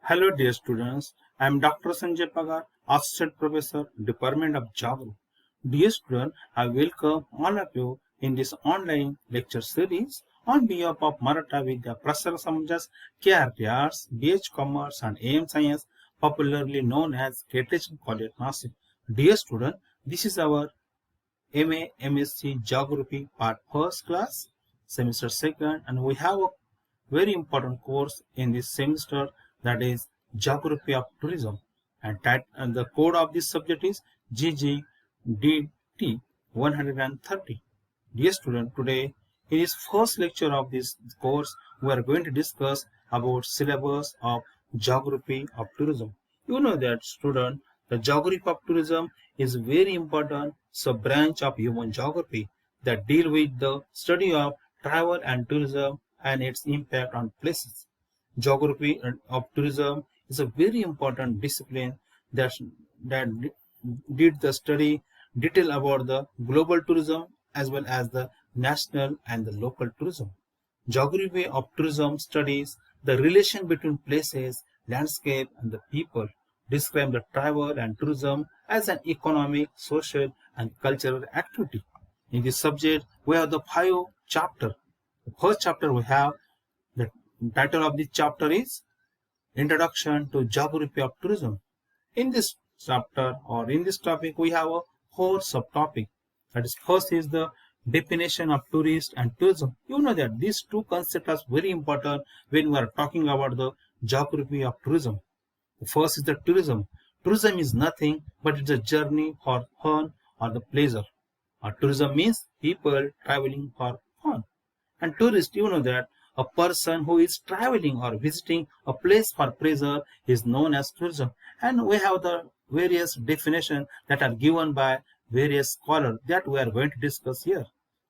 Hello dear students, I am Dr. Sanjay Pagar, Assistant Professor, Department of Geography. Dear student, I welcome all of you in this online lecture series on behalf of Maratha Vidya Prasara Samajas, KRT Arts, BH Commerce and AM Science, popularly known as KTH College Nasik. Dear student, this is our MA MSc Geography Part First class, semester second, and we have a very important course in this semester, that is Geography of Tourism, and the code of this subject is GGDT 130. Dear student, today in this first lecture of this course we are going to discuss about syllabus of Geography of Tourism. You know that student, the Geography of Tourism is very important sub branch of human geography that deal with the study of travel and tourism and its impact on places. Geography of tourism is a very important discipline that that did the study detail about the global tourism as well as the national and the local tourism. Geography of tourism studies the relation between places, landscape, and the people, describe the travel and tourism as an economic, social, and cultural activity. In this subject, we have the five chapter. The first chapter we have, the title of this chapter is Introduction to Geography of Tourism. In this chapter or in this topic, we have a whole subtopic. That is, first is the definition of tourist and tourism. You know that these two concepts are very important when we are talking about the geography of tourism. The first is the tourism. Tourism is nothing but it's a journey for fun or the pleasure. Tourism means people traveling for fun. And tourist, you know that a person who is traveling or visiting a place for pleasure is known as tourism. And we have the various definitions that are given by various scholars that we are going to discuss here.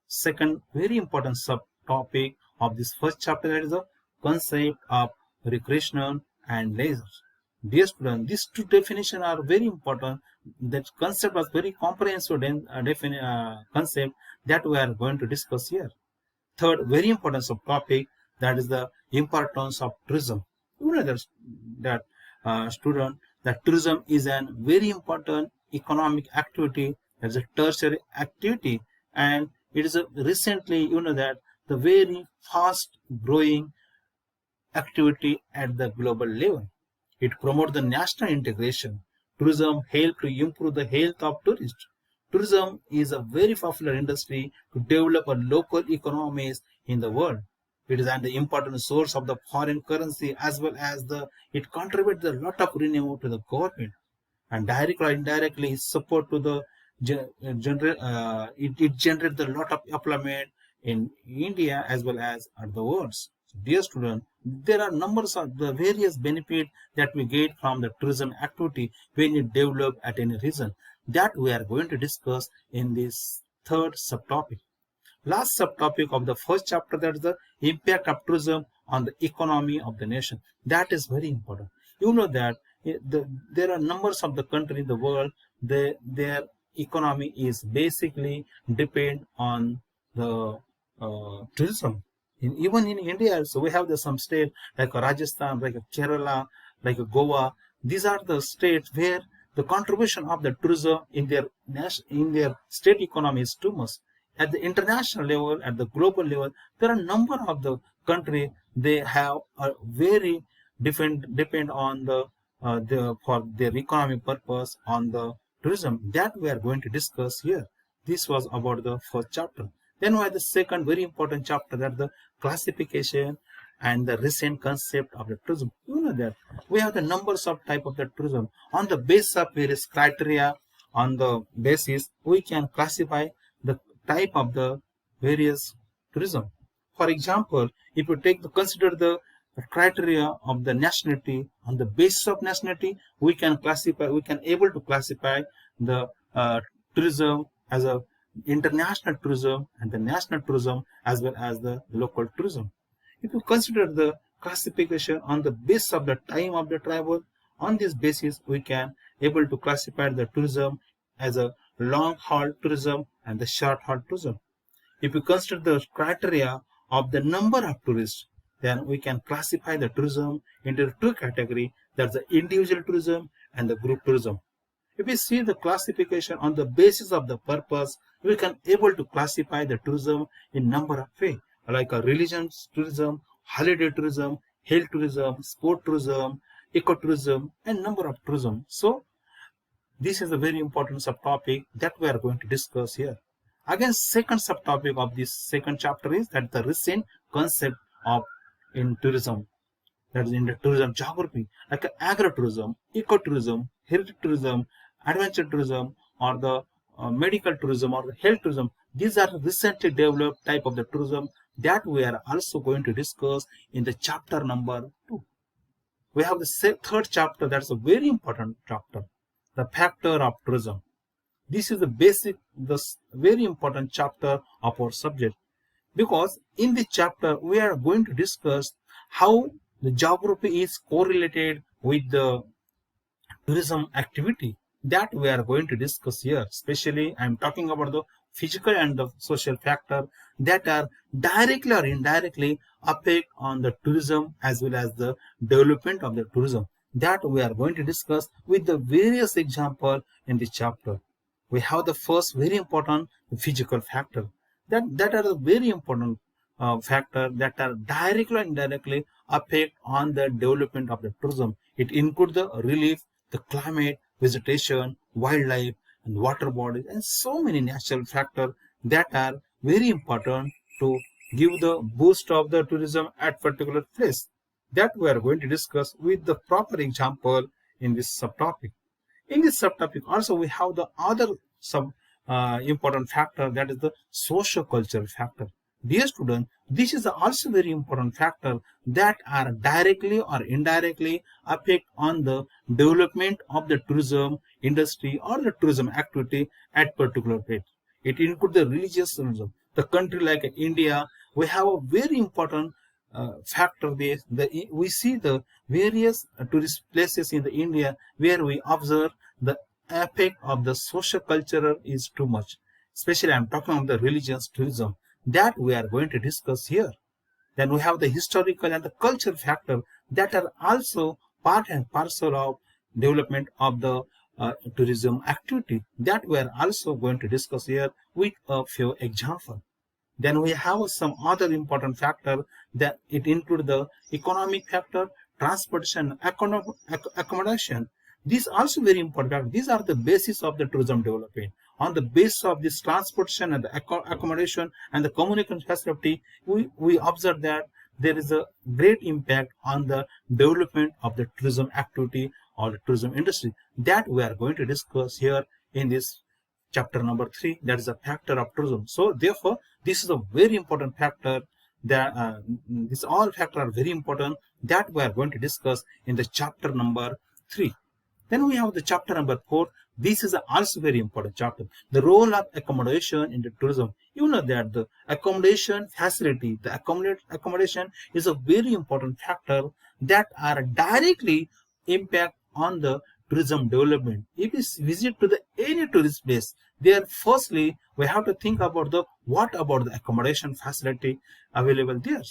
Second, very important subtopic of this first chapter, that is the concept of recreational and leisure. Dear students, these two definitions are very important. That concept was very comprehensive concept that we are going to discuss here. Third, very important subtopic, that is the importance of tourism. You know that student, that tourism is a very important economic activity, as a tertiary activity, and it is recently, you know that, the very fast growing activity at the global level. It promotes the national integration. Tourism helps to improve the health of tourists. Tourism is a very popular industry to develop a local economies in the world. It is an important source of the foreign currency as well as it contributes a lot of revenue to the government, and directly or indirectly it support to the it generates a lot of employment in India as well as at the world. So, dear student, there are numbers of the various benefits that we get from the tourism activity when it develop at any region, that we are going to discuss in this third subtopic. Last subtopic of the first chapter, that is the impact of tourism on the economy of the nation. That is very important. You know that there are numbers of the country in the world, their economy is basically depend on the tourism. Even in India, so we have some state like Rajasthan, like Kerala, like Goa. These are the states where the contribution of the tourism in their state economy is too much. At the international level, at the global level, there are a number of the country, they have a very different depend on the for their economic purpose on the tourism, that we are going to discuss here. This was about the first chapter. Then we have the second very important chapter, that the classification and the recent concept of the tourism. You know that we have the numbers of type of the tourism. On the basis of various criteria, on the basis we can classify the type of the various tourism. For example, if you consider the criteria of the nationality, on the basis of nationality we can able to classify the tourism as a international tourism and the national tourism as well as the local tourism. If you consider the classification on the basis of the time of the travel, on this basis we can able to classify the tourism as a long haul tourism and the short haul tourism. If you consider the criteria of the number of tourists, then we can classify the tourism into two categories. That's the individual tourism and the group tourism. If we see the classification on the basis of the purpose, we can able to classify the tourism in number of ways, like a religious tourism, holiday tourism, health tourism, sport tourism, ecotourism, and number of tourism. So this is a very important subtopic that we are going to discuss here. Again, second subtopic of this second chapter is that the recent concept of in tourism, that is in the tourism geography, like agro-tourism, ecotourism, heritage tourism, adventure tourism, or the medical tourism or the health tourism. These are recently developed type of the tourism that we are also going to discuss in the chapter number 2. We have the third chapter, that's a very important chapter, the factor of tourism. This is the very important chapter of our subject, because in this chapter we are going to discuss how the geography is correlated with the tourism activity that we are going to discuss here. Especially I am talking about the physical and the social factor that are directly or indirectly affect on the tourism as well as the development of the tourism, that we are going to discuss with the various example in this chapter. We have the first very important physical factor that are the very important factor that are directly and indirectly affect on the development of the tourism. It includes the relief, the climate, vegetation, wildlife, and water bodies, and so many natural factors that are very important to give the boost of the tourism at particular place, that we are going to discuss with the proper example in this subtopic. In this subtopic also we have the other important factor, that is the socio-cultural factor. Dear student, this is also very important factor that are directly or indirectly affect on the development of the tourism industry or the tourism activity at particular place. It includes the religious tourism. The country like India, we have a very important factor there. We see the various tourist places in the India where we observe the effect of the social cultural is too much. Especially I am talking about the religious tourism that we are going to discuss here. Then we have the historical and the cultural factor that are also part and parcel of development of the tourism activity, that we are also going to discuss here with a few examples. Then we have some other important factor that it includes the economic factor, transportation, accommodation. These are also very important. These are the basis of the tourism development. On the basis of this transportation and the accommodation and the communication facility, we observe that there is a great impact on the development of the tourism activity or the tourism industry, that we are going to discuss here in this chapter number 3, that is a factor of tourism. So therefore this is a very important factor that these all factors are very important that we are going to discuss in the chapter number 3. Then we have the chapter number 4. This is also very important chapter, the role of accommodation in the tourism. You know that the accommodation facility, the accommodation is a very important factor that are directly impact on the tourism development. If you visit to the any tourist place, there firstly we have to think about the what about the accommodation facility available there.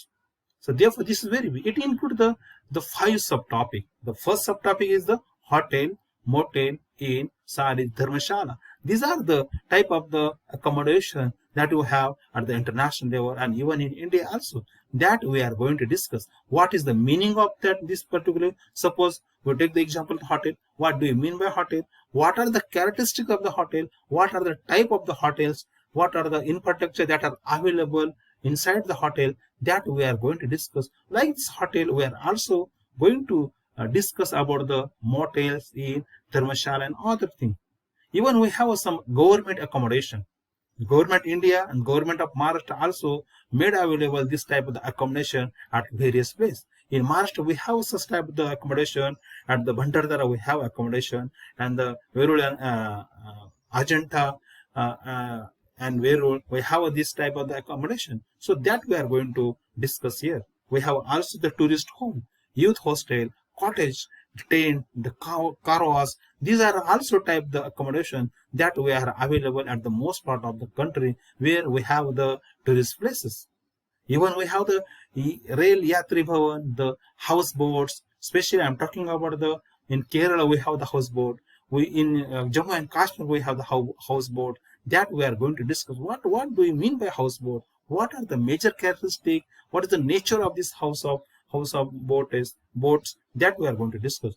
So therefore this is very big. It includes the 5 subtopic. The first subtopic is the hotel, motel, inn, sari, dharmashala. These are the type of the accommodation that you have at the international level and even in India also, that we are going to discuss. What is the meaning of that this particular? Suppose we take the example of hotel. What do you mean by hotel? What are the characteristics of the hotel? What are the type of the hotels? What are the infrastructure that are available inside the hotel, that we are going to discuss. Like this hotel, we are also going to discuss about the motels, inn, dharmashala and other things. Even we have some government accommodation. Government India and government of Maharashtra also made available this type of the accommodation at various places. In Maharashtra, we have such type of the accommodation. At the Bhandardara, we have accommodation, and the Verul and Ajanta and Verul, we have this type of the accommodation. So that we are going to discuss here. We have also the tourist home, youth hostel, cottage, tent, the car wash. These are also type the accommodation that we are available at the most part of the country where we have the tourist places. Even we have the Rail Yatri Bhavan, the houseboats. Especially, I'm talking about the in Kerala we have the houseboat. We in Jammu and Kashmir we have the houseboat. That we are going to discuss. What do you mean by houseboat? What are the major characteristics? What is the nature of this house of boats? That we are going to discuss.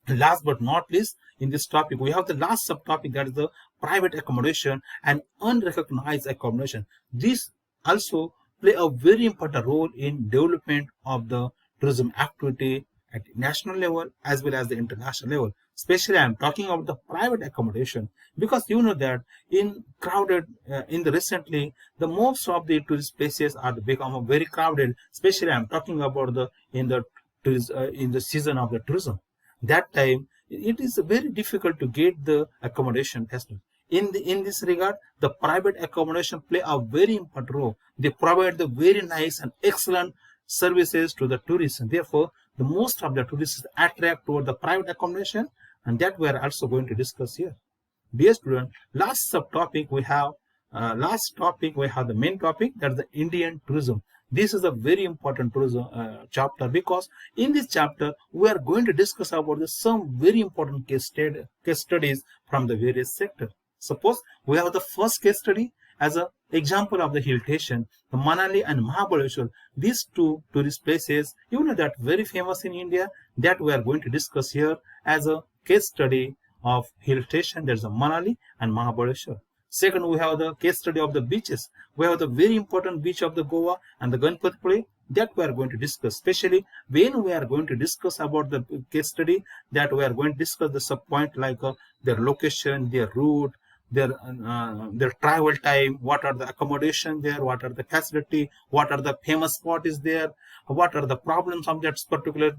Last but not least, in this topic, we have the last subtopic, that is the private accommodation and unrecognized accommodation. These also play a very important role in development of the tourism activity at national level as well as the international level. Especially, I am talking about the private accommodation, because you know that in crowded in the recently the most of the tourist places are become very crowded. Especially, I am talking about the in the season of the tourism. That time it is very difficult to get the accommodation tested. In this regard, the private accommodation play a very important role. They provide the very nice and excellent services to the tourists, and therefore the most of the tourists attract toward the private accommodation, and that we are also going to discuss here. Dear student, last subtopic we have the main topic, that is the Indian tourism. This is a very important tourism chapter, because in this chapter we are going to discuss about some very important case studies from the various sectors. Suppose we have the first case study as an example of the hill station, the Manali and Mahabaleshwar. These two tourist places, you know, that very famous in India, that we are going to discuss here as a case study of hill station. There's a Manali and Mahabaleshwar. Second, we have the case study of the beaches. We have the very important beach of the Goa and the Ganpatipudi, that we are going to discuss. Especially when we are going to discuss about the case study, that we are going to discuss the sub point like their location, their route, their travel time, what are the accommodation there, what are the facility, what are the famous spot is there, what are the problems of that particular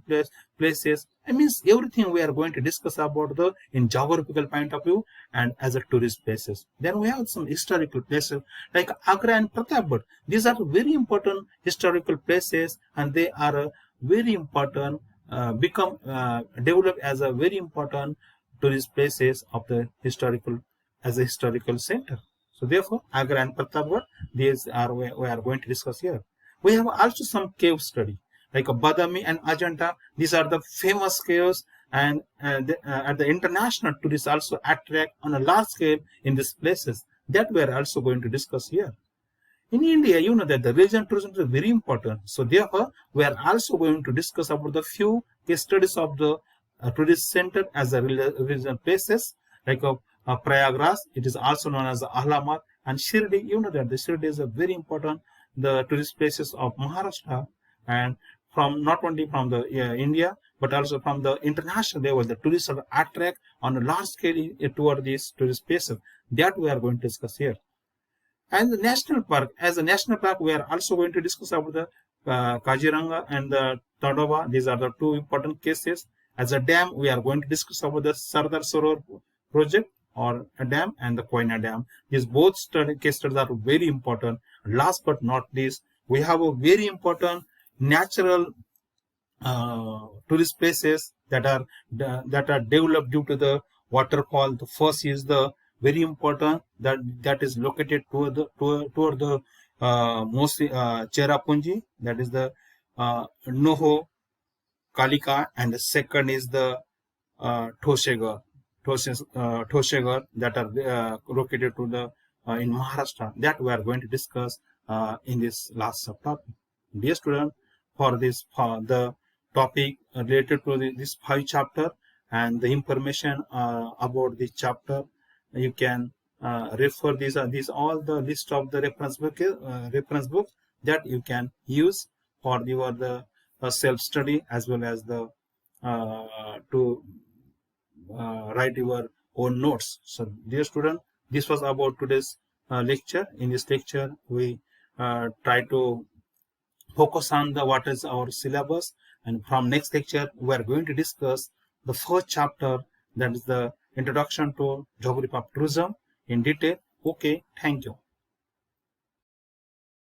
places. I mean, everything we are going to discuss about the in geographical point of view and as a tourist places. Then we have some historical places like Agra and Pratapgarh. These are very important historical places, and they are very important develop as a very important tourist places of the historical as a historical center. So therefore, Agra and Pratapgarh, these are we are going to discuss here. We have also some cave study like Badami and Ajanta. These are the famous caves, and at the international tourists also attract on a large scale in these places, that we are also going to discuss here. In India, you know that the religion tourism is very important. So therefore, we are also going to discuss about the few case studies of the tourist center as a religion places like Prayagraj. It is also known as Ahlamad, and Shirdi. You know that the Shirdi is a very important the tourist places of Maharashtra, and from not only from the India but also from the international level, the tourists are attract on a large scale toward these tourist places, that we are going to discuss here. And the national park, as a national park, we are also going to discuss about the Kaziranga and the Tadoba. These are the two important cases. As a dam, we are going to discuss about the Sardar Sarovar project or a dam and the Koyna Dam. These both case studies are very important. Last but not least, we have a very important natural tourist places that are developed due to the waterfall. The first is the very important that is located toward the mostly Cherrapunji, that is the Noho Kalika, and the second is the Toshegar that are located to the in Maharashtra, that we are going to discuss in this last subtopic. Dear student, for the topic related to this 5 chapter and the information about this chapter, you can refer these all the list of the reference books that you can use for your the self study as well as the to write your own notes. So dear student, this was about today's lecture. In this lecture we try to focus on what is our syllabus, and from next lecture we are going to discuss the first chapter, that is the introduction to geography of tourism in detail. Okay, thank you.